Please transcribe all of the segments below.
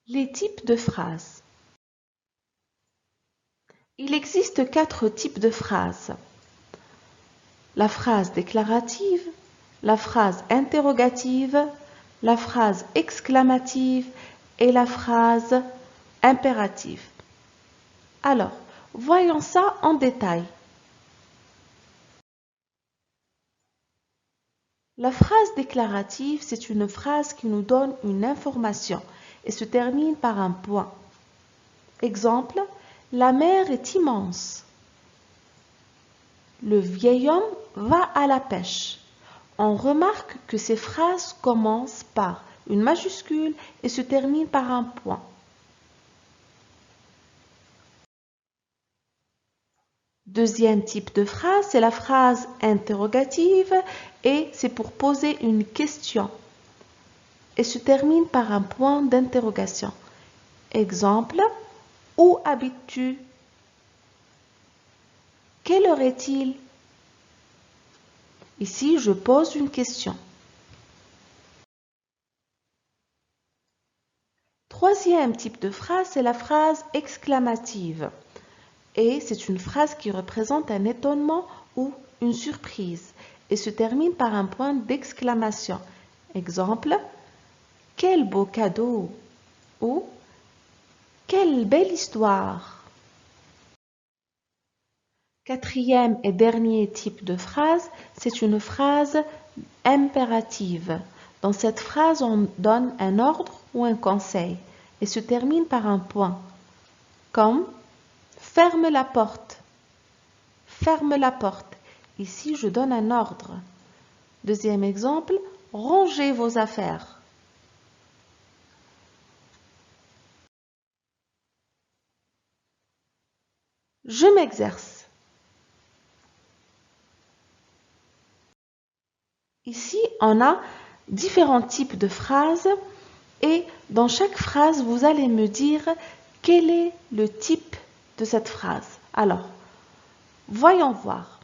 Les types de phrases. Il existe 4 types de phrases. La phrase déclarative, la phrase interrogative, la phrase exclamative et la phrase impérative. Alors, voyons ça en détail. La phrase déclarative, c'est une phrase qui nous donne une information et se termine par un point. Exemple, la mer est immense. Le vieil homme va à la pêche. On remarque que ces phrases commencent par une majuscule et se terminent par un point. Deuxième type de phrase, c'est la phrase interrogative et c'est pour poser une question et se termine par un point d'interrogation. Exemple, où habites-tu? Quelle heure est-il? Ici, je pose une question. Troisième type de phrase, c'est la phrase exclamative. Et c'est une phrase qui représente un étonnement ou une surprise et se termine par un point d'exclamation. Exemple, quel beau cadeau ou quelle belle histoire. Quatrième et dernier type de phrase, c'est une phrase impérative. Dans cette phrase, on donne un ordre ou un conseil et se termine par un point, comme ferme la porte. Ferme la porte. Ici, je donne un ordre. Deuxième exemple, rangez vos affaires. Je m'exerce. Ici, on a différents types de phrases et dans chaque phrase, vous allez me dire quel est le type de cette phrase. Alors, voyons voir.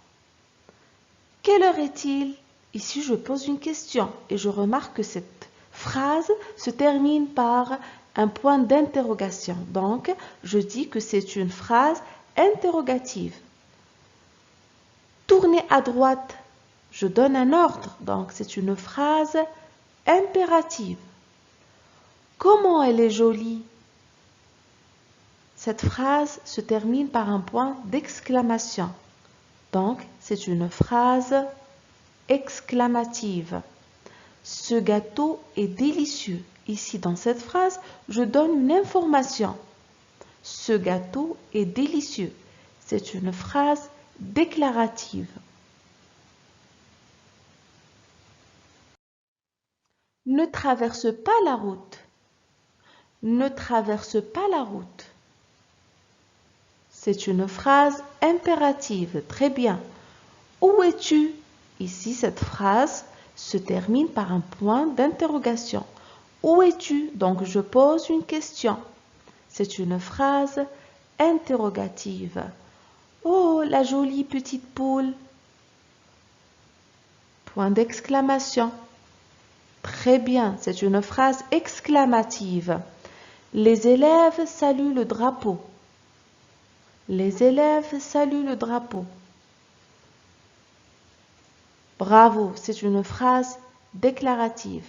Quelle heure est-il? Ici, je pose une question et je remarque que cette phrase se termine par un point d'interrogation. Donc, je dis que c'est une phrase interrogative. Tournez à droite. Je donne un ordre, donc c'est une phrase impérative. Comment elle est jolie? Cette phrase se termine par un point d'exclamation. Donc, c'est une phrase exclamative. Ce gâteau est délicieux. Ici, dans cette phrase, je donne une information. Ce gâteau est délicieux. C'est une phrase déclarative. Ne traverse pas la route. Ne traverse pas la route. C'est une phrase impérative. Très bien. Où es-tu? Ici, cette phrase se termine par un point d'interrogation. Où es-tu? Donc, je pose une question. C'est une phrase interrogative. Oh, la jolie petite poule! Point d'exclamation. Très bien, c'est une phrase exclamative. Les élèves saluent le drapeau. Les élèves saluent le drapeau. Bravo, c'est une phrase déclarative.